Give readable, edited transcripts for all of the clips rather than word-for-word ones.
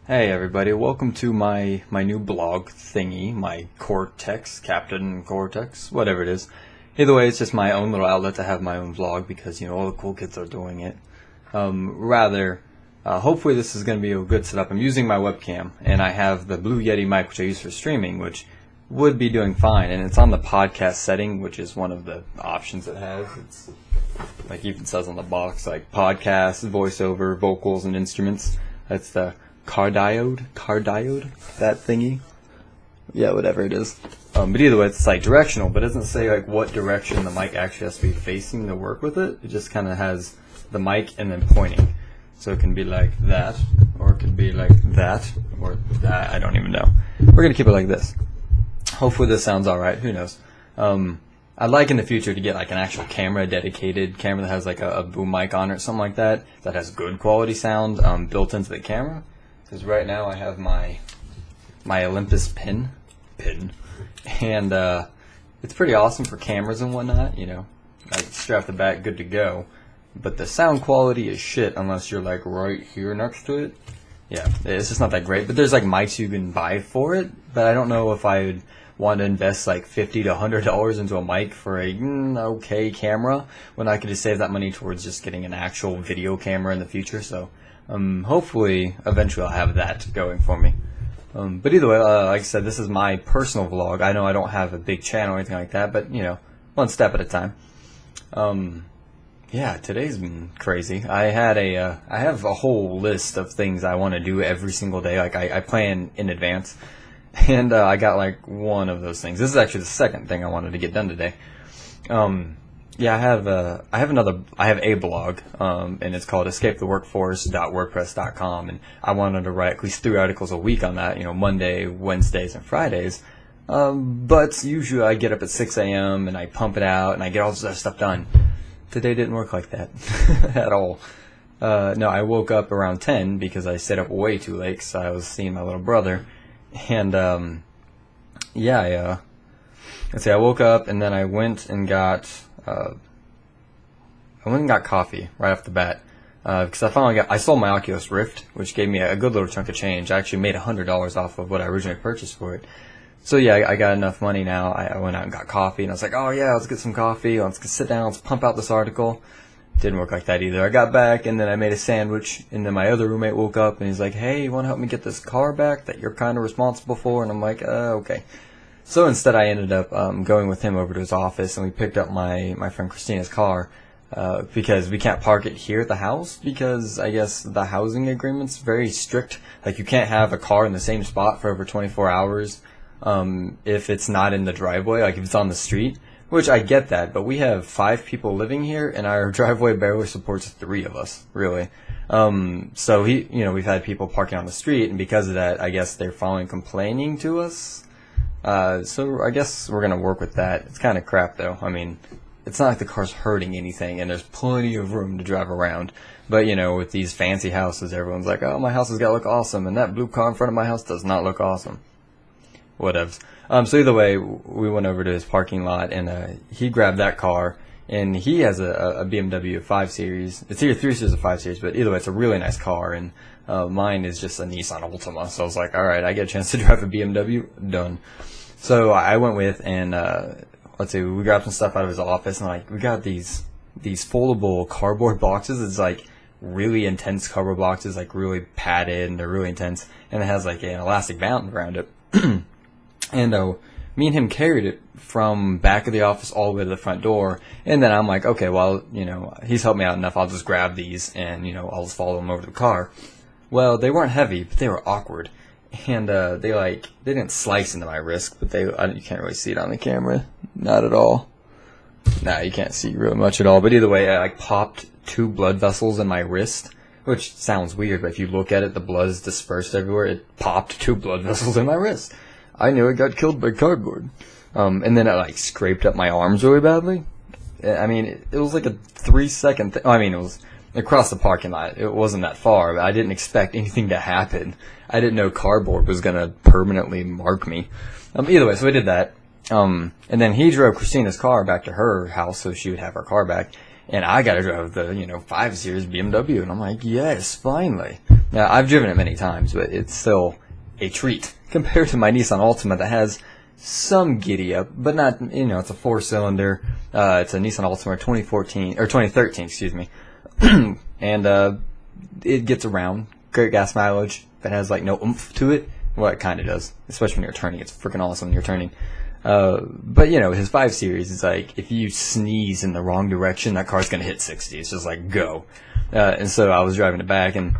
Hey everybody, welcome to my new blog thingy, my Cortex, Captain Cortex, whatever it is. Either way, it's just my own little outlet to have my own vlog because, all the cool kids are doing it. Hopefully this is going to be a good setup. I'm using my webcam, and I have the Blue Yeti mic, which I use for streaming, which would be doing fine, and it's on the podcast setting, which is one of the options it has. It's like even says on the box, like podcast, voiceover, vocals, and instruments. That's the car diode, that thingy. Yeah, whatever it is. But either way, it's like directional, but it doesn't say like what direction the mic actually has to be facing to work with it. It just kind of has the mic and then pointing. So it can be like that, or it could be like that, or that. I don't even know. We're going to keep it like this. Hopefully this sounds alright. Who knows? I'd like in the future to get like an actual camera, dedicated camera that has like a boom mic on it or something like that, that has good quality sound built into the camera. Because right now I have my Olympus pin, and it's pretty awesome for cameras and whatnot, like strap the back, good to go. But the sound quality is shit unless you're like right here next to it. Yeah, it's just not that great. But there's like mics you can buy for it, but I don't know if I would want to invest like $50 to $100 into a mic for a okay camera when I could just save that money towards just getting an actual video camera in the future. So hopefully eventually I'll have that going for me. But either way, like I said, this is my personal vlog. I know I don't have a big channel or anything like that, but one step at a time. Yeah, today's been crazy. I have a whole list of things I want to do every single day. Like I plan in advance, and I got like one of those things. This is actually the second thing I wanted to get done today. Yeah, I have a blog, and it's called escapetheworkforce.wordpress.com, and I wanted to write at least 3 articles a week on that, Monday, Wednesdays, and Fridays. But usually I get up at 6 a.m. and I pump it out and I get all this other stuff done. Today didn't work like that at all. No, I woke up around 10 because I stayed up way too late because I was seeing my little brother. And, let's see, I woke up and then I went and got coffee right off the bat because I sold my Oculus Rift, which gave me a good little chunk of change. I actually made $100 off of what I originally purchased for it. So yeah, I got enough money now. I went out and got coffee, and I was like, oh yeah, let's get some coffee. Let's sit down. Let's pump out this article. Didn't work like that either. I got back, and then I made a sandwich, and then my other roommate woke up, and he's like, hey, you want to help me get this car back that you're kind of responsible for? And I'm like, okay. So instead, I ended up going with him over to his office, and we picked up my friend Christina's car because we can't park it here at the house because I guess the housing agreement's very strict. Like, you can't have a car in the same spot for over 24 hours. If it's not in the driveway, like if it's on the street, which I get that, but we have 5 people living here, and our driveway barely supports 3 of us, really. So we've had people parking on the street, and because of that, I guess they're finally complaining to us. So I guess we're gonna work with that. It's kind of crap, though. I mean, it's not like the car's hurting anything, and there's plenty of room to drive around. But, with these fancy houses, everyone's like, oh, my house has got to look awesome, and that blue car in front of my house does not look awesome. Whatevs. So either way, we went over to his parking lot, and he grabbed that car, and he has a BMW 5 Series. It's either 3 Series or 5 Series, but either way, it's a really nice car, and mine is just a Nissan Altima. So I was like, all right, I get a chance to drive a BMW, done. So I went with, and let's see, we grabbed some stuff out of his office, and we got these foldable cardboard boxes. It's like really intense cardboard boxes, like really padded, and they're really intense, and it has like an elastic band around it. And me and him carried it from back of the office all the way to the front door. And then I'm like, okay, well, he's helped me out enough. I'll just grab these and, I'll just follow him over to the car. Well, they weren't heavy, but they were awkward. And they didn't slice into my wrist, but you can't really see it on the camera. Not at all. Nah, you can't see really much at all. But either way, I popped 2 blood vessels in my wrist, which sounds weird, but if you look at it, the blood is dispersed everywhere. It popped 2 blood vessels in my wrist. I knew I got killed by cardboard. And then it scraped up my arms really badly. I mean, it was like a 3-second thing. I mean, it was across the parking lot. It wasn't that far, but I didn't expect anything to happen. I didn't know cardboard was going to permanently mark me. Either way, so I did that. And then he drove Christina's car back to her house so she would have her car back. and I got to drive the 5 Series BMW, and I'm like, yes, finally. Now I've driven it many times, but it's still a treat compared to my Nissan Altima that has some giddy up, but not, it's a 4-cylinder. It's a Nissan Altima 2013, excuse me. And it gets around. Great gas mileage. That has like no oomph to it. Well, it kind of does, especially when you're turning. It's freaking awesome when you're turning. But his 5 Series is like, if you sneeze in the wrong direction, that car's gonna hit 60. It's just like, go. And so I was driving it back, and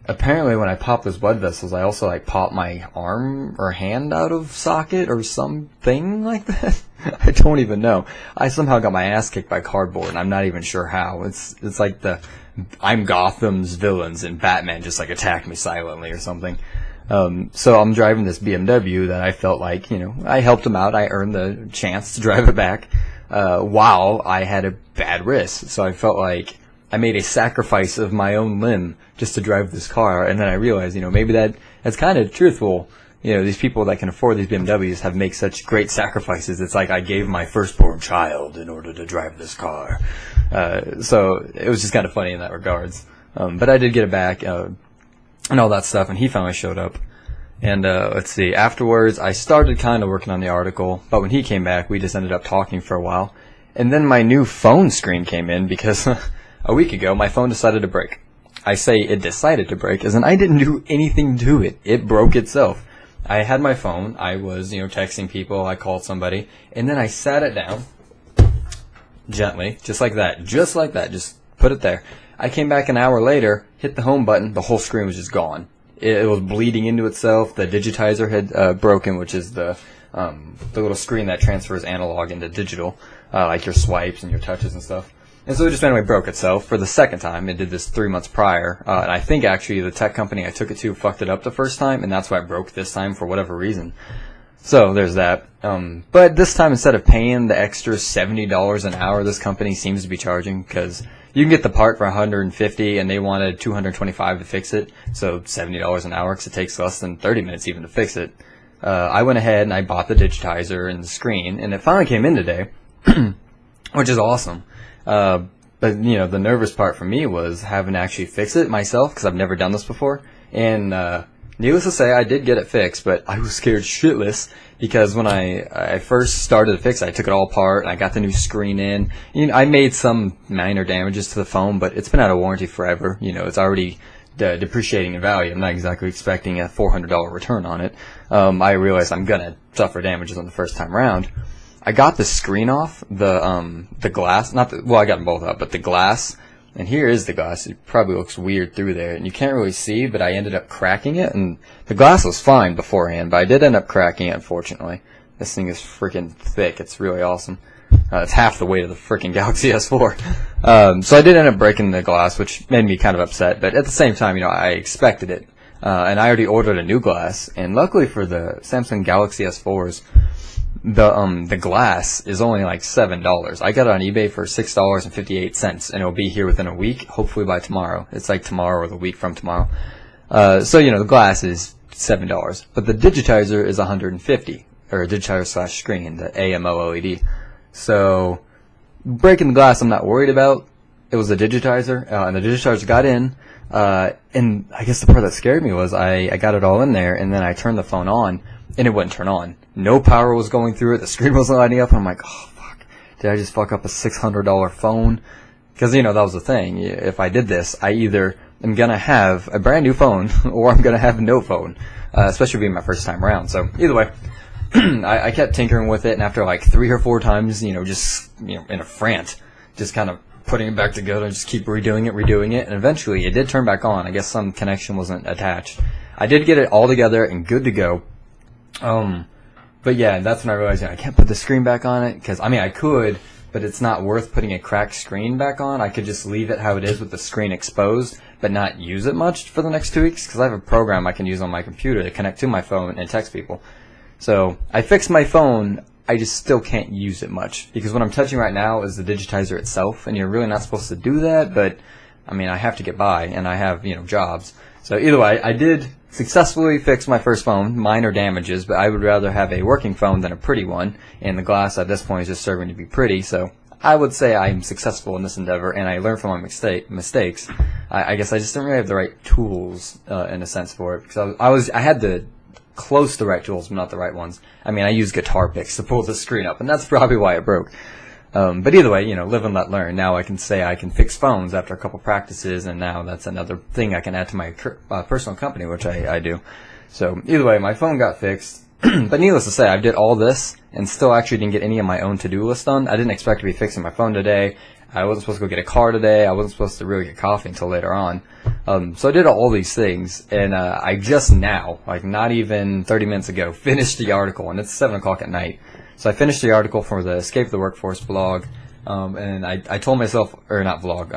apparently when I popped those blood vessels, I also like popped my arm or hand out of socket or something like that. I don't even know. I somehow got my ass kicked by cardboard, and I'm not even sure how. It's like I'm Gotham's villains, and Batman just like attacked me silently or something. So I'm driving this BMW that I felt like, I helped him out. I earned the chance to drive it back, while I had a bad wrist. So I felt like I made a sacrifice of my own limb just to drive this car. And then I realized, maybe that's kind of truthful. These people that can afford these BMWs have make such great sacrifices. It's like I gave my firstborn child in order to drive this car. So it was just kind of funny in that regards. But I did get it back, and all that stuff, and he finally showed up. And let's see, afterwards I started kind of working on the article, but when he came back we just ended up talking for a while. And then my new phone screen came in because a week ago my phone decided to break. I say it decided to break as in I didn't do anything to it. It broke itself. I had my phone, I was texting people, I called somebody, and then I sat it down gently, just like that, just put it there. I came back an hour later, hit the home button, the whole screen was just gone. It was bleeding into itself. The digitizer had broken, which is the little screen that transfers analog into digital, like your swipes and your touches and stuff. And so it just randomly broke itself for the second time. It did this 3 months prior, and I think actually the tech company I took it to fucked it up the first time, and that's why it broke this time for whatever reason. So there's that. But this time, instead of paying the extra $70 an hour this company seems to be charging, because you can get the part for $150 and they wanted $225 to fix it, so $70 an hour because it takes less than 30 minutes even to fix it. I went ahead and I bought the digitizer and the screen, and it finally came in today, which is awesome. But the nervous part for me was having to actually fix it myself, because I've never done this before. And needless to say, I did get it fixed, but I was scared shitless, because when I first started to fix it, I took it all apart, and I got the new screen in. I made some minor damages to the phone, but it's been out of warranty forever. It's already depreciating in value. I'm not exactly expecting a $400 return on it. I realized I'm gonna suffer damages on the first time around. I got the screen off, the glass, I got them both up, but the glass, and here is the glass. It probably looks weird through there, and you can't really see, but I ended up cracking it, and the glass was fine beforehand, but I did end up cracking it, unfortunately. This thing is freaking thick. It's really awesome. It's half the weight of the freaking Galaxy S4. So I did end up breaking the glass, which made me kind of upset, but at the same time, I expected it. And I already ordered a new glass, and luckily for the Samsung Galaxy S4s, the glass is only like $7. I got it on eBay for $6.58, and it'll be here within a week, hopefully by tomorrow. It's like tomorrow or the week from tomorrow. So the glass is $7, but the digitizer is $150, or digitizer / screen, the AMOLED. So breaking the glass, I'm not worried about. It was a digitizer, and the digitizer got in. And I guess the part that scared me was I got it all in there, and then I turned the phone on, and it wouldn't turn on. No power was going through it. The screen wasn't lighting up. And I'm like, oh, fuck. Did I just fuck up a $600 phone? Because, that was the thing. If I did this, I either am going to have a brand new phone or I'm going to have no phone, especially being my first time around. So either way, I kept tinkering with it. And after like 3 or 4 times, just, in a frant, just kind of putting it back together and just keep redoing it. And eventually it did turn back on. I guess some connection wasn't attached. I did get it all together and good to go. But yeah, that's when I realized I can't put the screen back on it, because I could, but it's not worth putting a cracked screen back on. I could just leave it how it is with the screen exposed, but not use it much for the next 2 weeks, because I have a program I can use on my computer to connect to my phone and text people. So I fixed my phone, I just still can't use it much, because what I'm touching right now is the digitizer itself, and you're really not supposed to do that, but I have to get by, and I have, jobs. So either way, I did successfully fix my first phone, minor damages, but I would rather have a working phone than a pretty one, and the glass at this point is just serving to be pretty, so I would say I'm successful in this endeavor, and I learn from my mistakes. I guess I just didn't really have the right tools, in a sense, for it, because I had the close the right tools, but not the right ones. I mean, I used guitar picks to pull the screen up, and that's probably why it broke. But either way, live and let learn. Now I can say I can fix phones after a couple practices, and now that's another thing I can add to my personal company, which I do. So either way, my phone got fixed. But needless to say, I did all this and still actually didn't get any of my own to-do list done. I didn't expect to be fixing my phone today. I wasn't supposed to go get a car today. I wasn't supposed to really get coffee until later on. So I did all these things, and I just now, like not even 30 minutes ago, finished the article, and it's 7 o'clock at night. So I finished the article for the Escape the Workforce blog, and I told myself, or not blog,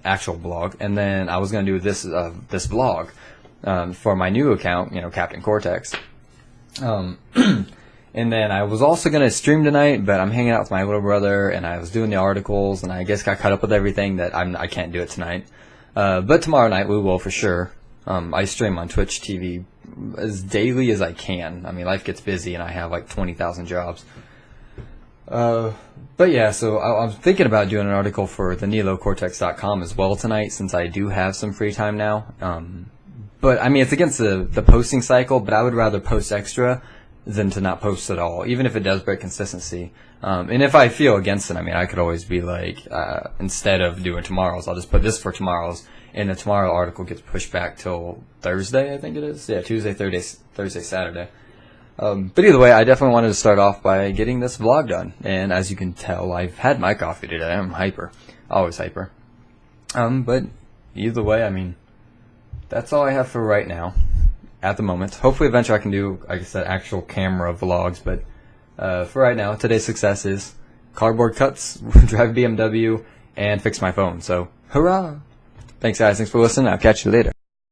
actual blog, and then I was going to do this blog for my new account, Captain Cortex. And then I was also going to stream tonight, but I'm hanging out with my little brother, and I was doing the articles, and I guess got caught up with everything that I can't do it tonight. But tomorrow night we will for sure. I stream on Twitch TV as daily as I can. I mean, life gets busy, and I have like 20,000 jobs. But yeah, so I'm thinking about doing an article for the NiloCortex.com as well tonight, since I do have some free time now. But I mean, it's against the posting cycle, but I would rather post extra than to not post at all, even if it does break consistency. And if I feel against it, I mean, I could always be like, instead of doing tomorrow's, I'll just put this for tomorrow's, and the tomorrow article gets pushed back till Thursday, I think it is. Yeah, Tuesday, Thursday, Saturday. But either way, I definitely wanted to start off by getting this vlog done. And as you can tell, I've had my coffee today. I'm hyper. Always hyper. But either way, I mean, that's all I have for right now. At the moment. Hopefully eventually I can do, like I said, actual camera vlogs, but for right now, today's success is cardboard cuts, drive BMW, and fix my phone. So, hurrah! Thanks guys, thanks for listening, I'll catch you later.